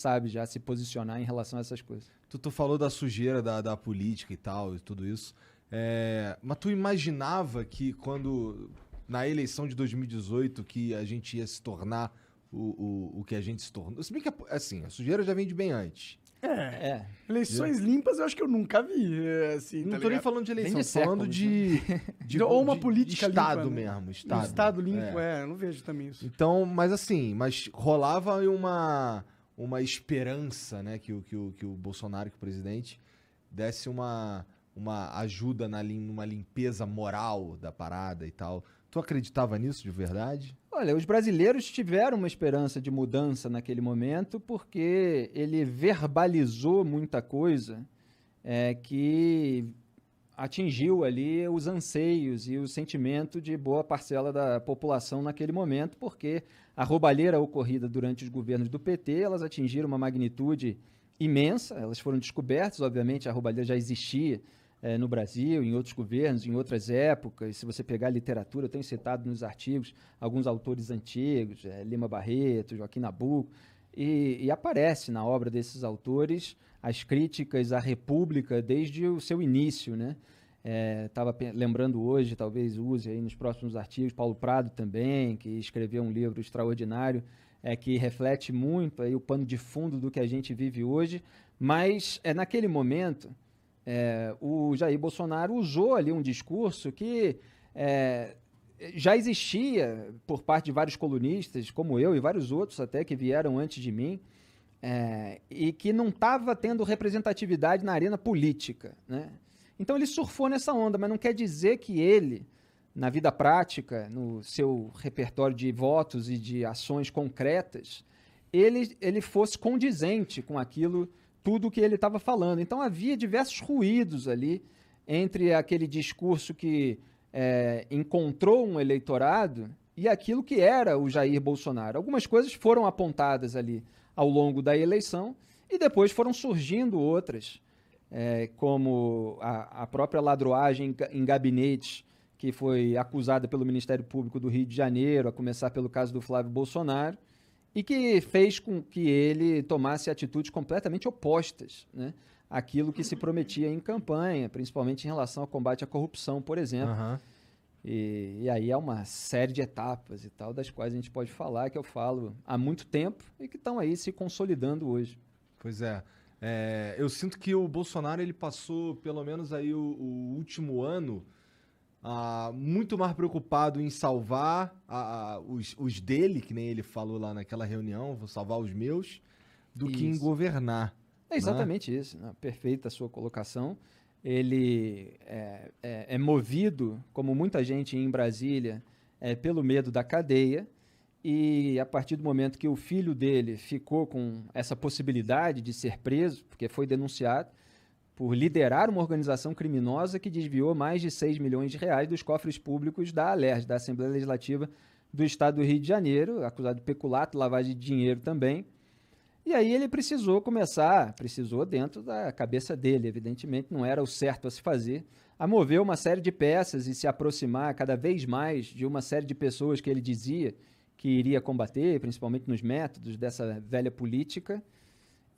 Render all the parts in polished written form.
sabe já se posicionar em relação a essas coisas. Tu falou da sujeira da política e tal, e tudo isso. Mas tu imaginava que quando, na eleição de 2018, que a gente ia se tornar o que a gente se tornou? Se bem que, assim, a sujeira já vem de bem antes. Eleições limpas eu acho que eu nunca vi, assim, Não tá tô nem ligado? falando de eleição, Vem tô de falando séculos, Ou uma de política Estado limpa, né? mesmo. Um Estado limpo, eu não vejo também isso. Então, mas rolava uma esperança, né, que o Bolsonaro, que o presidente, desse uma ajuda numa limpeza moral da parada e tal. Tu acreditava nisso de verdade? Olha, os brasileiros tiveram uma esperança de mudança naquele momento porque ele verbalizou muita coisa que atingiu ali os anseios e o sentimento de boa parcela da população naquele momento, porque a roubalheira ocorrida durante os governos do PT, elas atingiram uma magnitude imensa, elas foram descobertas, obviamente a roubalheira já existia no Brasil, em outros governos, em outras épocas. Se você pegar a literatura, eu tenho citado nos artigos alguns autores antigos, Lima Barreto, Joaquim Nabuco, e aparece na obra desses autores as críticas à República desde o seu início, né? Estava lembrando hoje, talvez use aí nos próximos artigos, Paulo Prado também, que escreveu um livro extraordinário, que reflete muito aí o pano de fundo do que a gente vive hoje, mas naquele momento o Jair Bolsonaro usou ali um discurso que já existia por parte de vários colunistas, como eu e vários outros até que vieram antes de mim, e que não estava tendo representatividade na arena política, né? Então ele surfou nessa onda, mas não quer dizer que ele, na vida prática, no seu repertório de votos e de ações concretas, ele fosse condizente com aquilo, tudo que ele estava falando. Então havia diversos ruídos ali entre aquele discurso que encontrou um eleitorado e aquilo que era o Jair Bolsonaro. Algumas coisas foram apontadas ali ao longo da eleição e depois foram surgindo outras, como a própria ladroagem em gabinetes, que foi acusada pelo Ministério Público do Rio de Janeiro, a começar pelo caso do Flávio Bolsonaro, e que fez com que ele tomasse atitudes completamente opostas, né, àquilo que se prometia em campanha, principalmente em relação ao combate à corrupção, por exemplo. Uhum. E aí há uma série de etapas e tal, das quais a gente pode falar, que eu falo há muito tempo e que estão aí se consolidando hoje. Pois é. Eu sinto que o Bolsonaro ele passou, pelo menos aí o último ano, muito mais preocupado em salvar os dele, que nem ele falou lá naquela reunião, vou salvar os meus, do que em governar. É exatamente isso, né? Perfeita a sua colocação. Ele é movido, como muita gente em Brasília, pelo medo da cadeia, e a partir do momento que o filho dele ficou com essa possibilidade de ser preso, porque foi denunciado por liderar uma organização criminosa que desviou mais de 6 milhões de reais dos cofres públicos da ALERJ, da Assembleia Legislativa do Estado do Rio de Janeiro, acusado de peculato, lavagem de dinheiro também. E aí ele precisou dentro da cabeça dele, evidentemente, não era o certo a se fazer, a mover uma série de peças e se aproximar cada vez mais de uma série de pessoas que ele dizia que iria combater, principalmente nos métodos dessa velha política.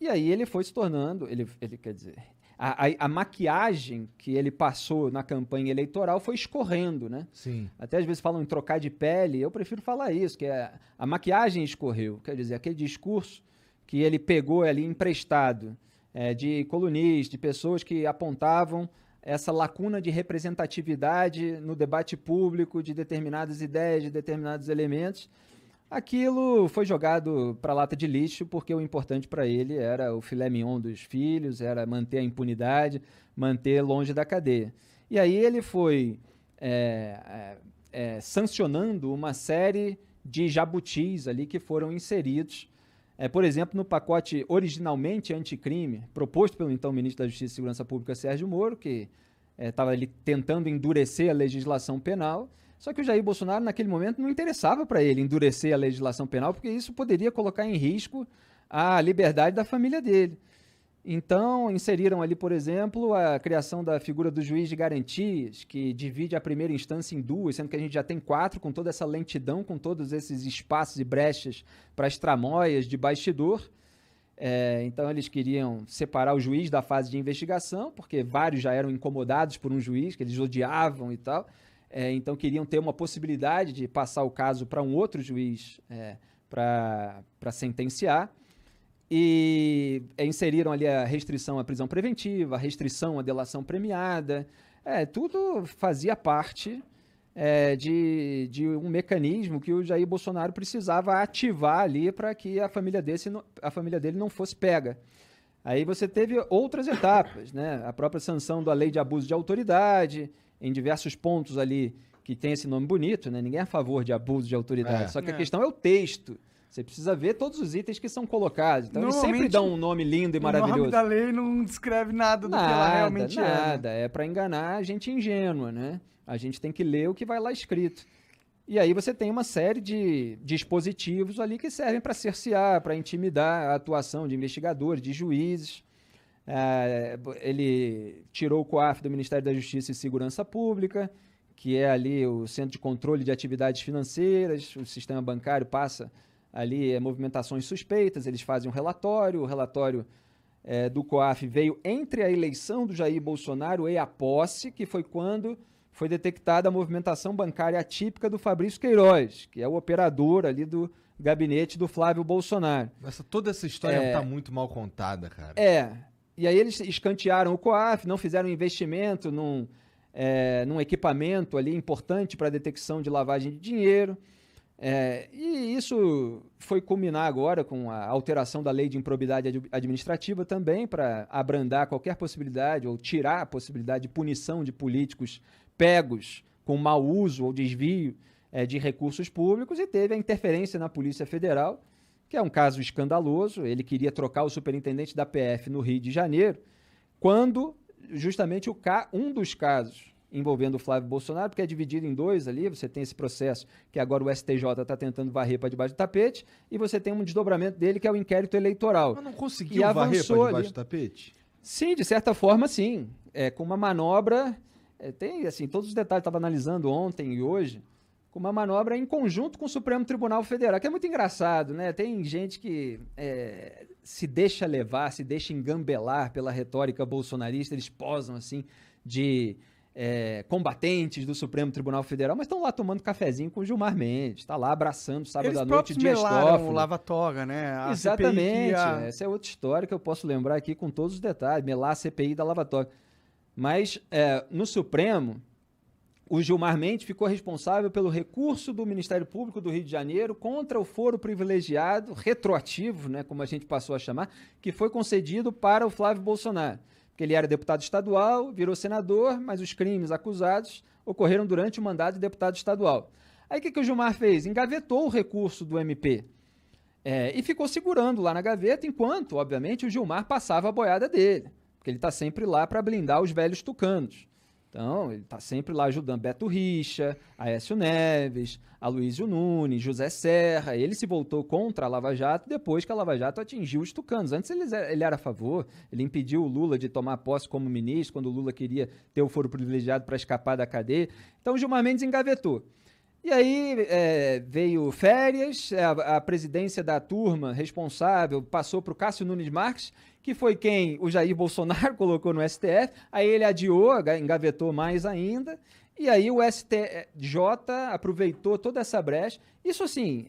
E aí ele foi se tornando, ele quer dizer, a maquiagem que ele passou na campanha eleitoral foi escorrendo, né? Sim. Até às vezes falam em trocar de pele, eu prefiro falar isso, que a maquiagem escorreu, quer dizer, aquele discurso que ele pegou ali emprestado de colunistas, de pessoas que apontavam essa lacuna de representatividade no debate público de determinadas ideias, de determinados elementos, aquilo foi jogado para a lata de lixo, porque o importante para ele era o filé mignon dos filhos, era manter a impunidade, manter longe da cadeia. E aí ele foi sancionando uma série de jabutis ali que foram inseridos, por exemplo, no pacote originalmente anticrime, proposto pelo então ministro da Justiça e Segurança Pública, Sérgio Moro, que estava ali tentando endurecer a legislação penal. Só que o Jair Bolsonaro, naquele momento, não interessava para ele endurecer a legislação penal, porque isso poderia colocar em risco a liberdade da família dele. Então, inseriram ali, por exemplo, a criação da figura do juiz de garantias, que divide a primeira instância em duas, sendo que a gente já tem 4, com toda essa lentidão, com todos esses espaços e brechas para as tramóias de bastidor. Então, eles queriam separar o juiz da fase de investigação, porque vários já eram incomodados por um juiz, que eles odiavam e tal. Então, queriam ter uma possibilidade de passar o caso para um outro juiz para sentenciar. E inseriram ali a restrição à prisão preventiva, a restrição à delação premiada. Tudo fazia parte de um mecanismo que o Jair Bolsonaro precisava ativar ali para que a família dele não fosse pega. Aí você teve outras etapas, né? A própria sanção da lei de abuso de autoridade, em diversos pontos ali que tem esse nome bonito, né? Ninguém é a favor de abuso de autoridade, só que a questão é o texto. Você precisa ver todos os itens que são colocados. Então, eles sempre dão um nome lindo e maravilhoso. O nome da lei não descreve nada do que ela realmente é. Nada, é para enganar a gente ingênua, né? A gente tem que ler o que vai lá escrito. E aí você tem uma série de dispositivos ali que servem para cercear, para intimidar a atuação de investigadores, de juízes. Ele tirou o COAF do Ministério da Justiça e Segurança Pública, que é ali o Centro de Controle de Atividades Financeiras. O sistema bancário passa ali movimentações suspeitas, eles fazem um relatório, o relatório do COAF veio entre a eleição do Jair Bolsonaro e a posse, que foi quando foi detectada a movimentação bancária atípica do Fabrício Queiroz, que é o operador ali do gabinete do Flávio Bolsonaro. Toda essa história está muito mal contada, cara. E aí eles escantearam o COAF, não fizeram investimento num equipamento ali importante para a detecção de lavagem de dinheiro. E isso foi culminar agora com a alteração da lei de improbidade administrativa também, para abrandar qualquer possibilidade ou tirar a possibilidade de punição de políticos pegos com mau uso ou desvio de recursos públicos, e teve a interferência na Polícia Federal, que é um caso escandaloso. Ele queria trocar o superintendente da PF no Rio de Janeiro, quando justamente um dos casos envolvendo o Flávio Bolsonaro, porque é dividido em dois ali, você tem esse processo que agora o STJ está tentando varrer para debaixo do tapete, e você tem um desdobramento dele, que é o inquérito eleitoral. Mas não conseguiu varrer para debaixo do tapete? Sim, de certa forma, sim. Com uma manobra, tem assim, todos os detalhes, estava analisando ontem e hoje, com uma manobra em conjunto com o Supremo Tribunal Federal, que é muito engraçado, né? Tem gente que se deixa levar, se deixa engambelar pela retórica bolsonarista, eles posam assim de combatentes do Supremo Tribunal Federal, mas estão lá tomando cafezinho com o Gilmar Mendes, está lá abraçando sábado à noite Dias Toffoli. O lava-toga, né? Exatamente, essa é outra história que eu posso lembrar aqui com todos os detalhes, melar a CPI da lava-toga. Mas no Supremo, o Gilmar Mendes ficou responsável pelo recurso do Ministério Público do Rio de Janeiro contra o foro privilegiado, retroativo, né, como a gente passou a chamar, que foi concedido para o Flávio Bolsonaro. Porque ele era deputado estadual, virou senador, mas os crimes acusados ocorreram durante o mandato de deputado estadual. Aí o que o Gilmar fez? Engavetou o recurso do MP e ficou segurando lá na gaveta, enquanto, obviamente, o Gilmar passava a boiada dele, porque ele está sempre lá para blindar os velhos tucanos. Então, ele está sempre lá ajudando Beto Richa, Aécio Neves, Aloysio Nunes, José Serra. Ele se voltou contra a Lava Jato depois que a Lava Jato atingiu os tucanos. Antes ele era a favor, ele impediu o Lula de tomar posse como ministro, quando o Lula queria ter o foro privilegiado para escapar da cadeia. Então, o Gilmar Mendes engavetou. E aí veio férias, a presidência da turma responsável passou para o Cássio Nunes Marques, que foi quem o Jair Bolsonaro colocou no STF, aí ele adiou, engavetou mais ainda, e aí o STJ aproveitou toda essa brecha. Isso assim,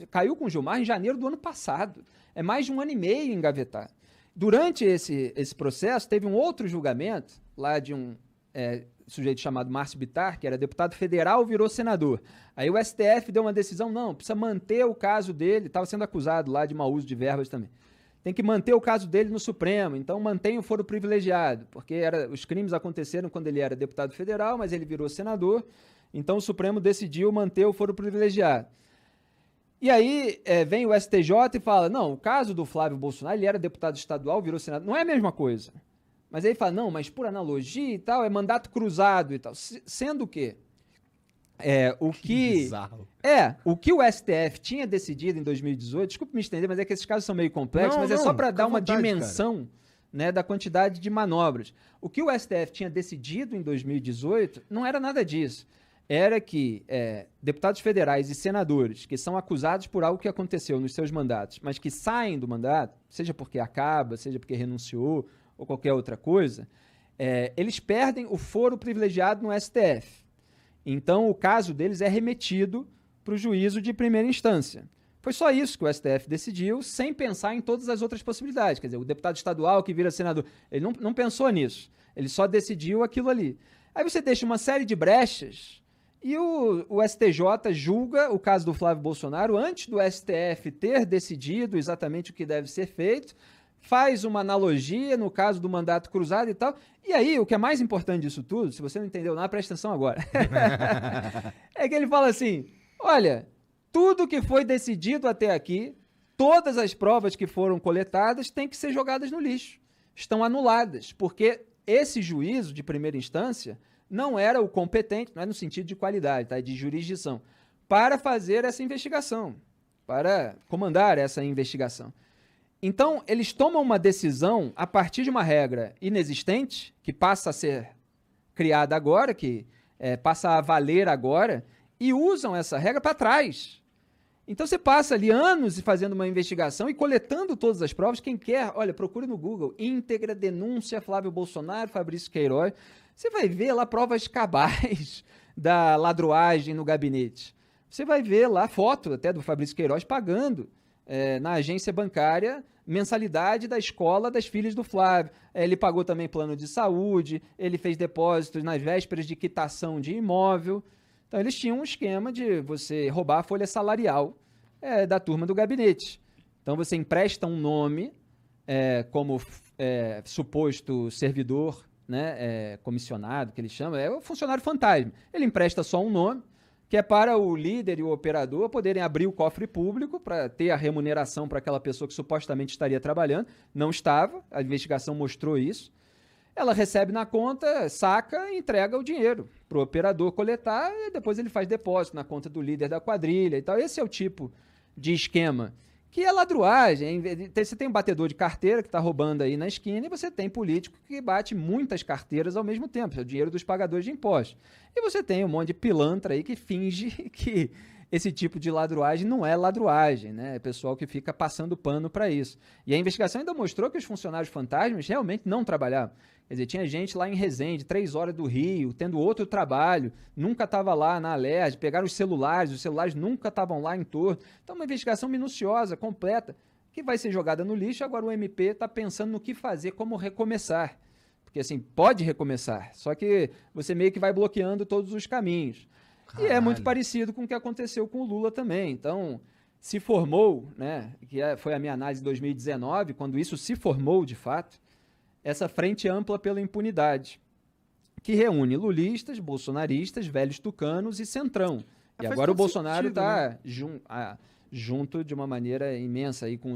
caiu com o Gilmar em janeiro do ano passado, é mais de 1 ano e meio engavetar. Durante esse processo, teve um outro julgamento, lá de um sujeito chamado Márcio Bittar, que era deputado federal, virou senador. Aí o STF deu uma decisão, não, precisa manter o caso dele, estava sendo acusado lá de mau uso de verbas também. Tem que manter o caso dele no Supremo, então mantém o foro privilegiado, porque os crimes aconteceram quando ele era deputado federal, mas ele virou senador, então o Supremo decidiu manter o foro privilegiado. E aí vem o STJ e fala, não, o caso do Flávio Bolsonaro, ele era deputado estadual, virou senador, não é a mesma coisa. Mas aí fala, não, mas por analogia e tal, é mandato cruzado e tal. Sendo que o que o STF tinha decidido em 2018, desculpe me estender, mas é que esses casos são meio complexos, mas é só para dar uma dimensão, né, da quantidade de manobras. O que o STF tinha decidido em 2018 não era nada disso. era que deputados federais e senadores que são acusados por algo que aconteceu nos seus mandatos, mas que saem do mandato, seja porque acaba, seja porque renunciou ou qualquer outra coisa, eles perdem o foro privilegiado no STF. Então, o caso deles é remetido para o juízo de primeira instância. Foi só isso que o STF decidiu, sem pensar em todas as outras possibilidades. Quer dizer, o deputado estadual que vira senador, ele não pensou nisso. Ele só decidiu aquilo ali. Aí você deixa uma série de brechas e o STJ julga o caso do Flávio Bolsonaro antes do STF ter decidido exatamente o que deve ser feito, faz uma analogia no caso do mandato cruzado e tal. E aí, o que é mais importante disso tudo, se você não entendeu nada, presta atenção agora. É que ele fala assim, olha, tudo que foi decidido até aqui, todas as provas que foram coletadas têm que ser jogadas no lixo. Estão anuladas, porque esse juízo de primeira instância não era o competente, não é no sentido de qualidade, tá? De jurisdição, para fazer essa investigação, para comandar essa investigação. Então, eles tomam uma decisão a partir de uma regra inexistente, que passa a ser criada agora, que passa a valer agora, e usam essa regra para trás. Então, você passa ali anos fazendo uma investigação e coletando todas as provas. Quem quer, olha, procure no Google, íntegra denúncia Flávio Bolsonaro, Fabrício Queiroz. Você vai ver lá provas cabais da ladruagem no gabinete. Você vai ver lá foto até do Fabrício Queiroz pagando na agência bancária mensalidade da escola das filhas do Flávio. Ele pagou também plano de saúde, ele fez depósitos nas vésperas de quitação de imóvel. Então, eles tinham um esquema de você roubar a folha salarial da turma do gabinete. Então, você empresta um nome como suposto servidor, né, comissionado, que ele chama, é o funcionário fantasma. Ele empresta só um nome, que é para o líder e o operador poderem abrir o cofre público para ter a remuneração para aquela pessoa que supostamente estaria trabalhando. Não estava, a investigação mostrou isso. Ela recebe na conta, saca e entrega o dinheiro para o operador coletar e depois ele faz depósito na conta do líder da quadrilha e tal. Esse é o tipo de esquema que é ladruagem. Você tem um batedor de carteira que está roubando aí na esquina e você tem político que bate muitas carteiras ao mesmo tempo. É o dinheiro dos pagadores de impostos. E você tem um monte de pilantra aí que finge que esse tipo de ladruagem não é ladruagem, né? É pessoal que fica passando pano para isso. E a investigação ainda mostrou que os funcionários fantasmas realmente não trabalhavam. Quer dizer, tinha gente lá em Resende, 3 horas do Rio, tendo outro trabalho, nunca estava lá na Alerj, pegaram os celulares nunca estavam lá em torno. Então, uma investigação minuciosa, completa, que vai ser jogada no lixo. Agora o MP está pensando no que fazer, como recomeçar. Porque, assim, pode recomeçar, só que você meio que vai bloqueando todos os caminhos. Caralho. E é muito parecido com o que aconteceu com o Lula também. Então, se formou, né, que foi a minha análise de 2019, quando isso se formou de fato, essa frente ampla pela impunidade, que reúne lulistas, bolsonaristas, velhos tucanos e centrão. E agora o Bolsonaro está junto de uma maneira imensa aí com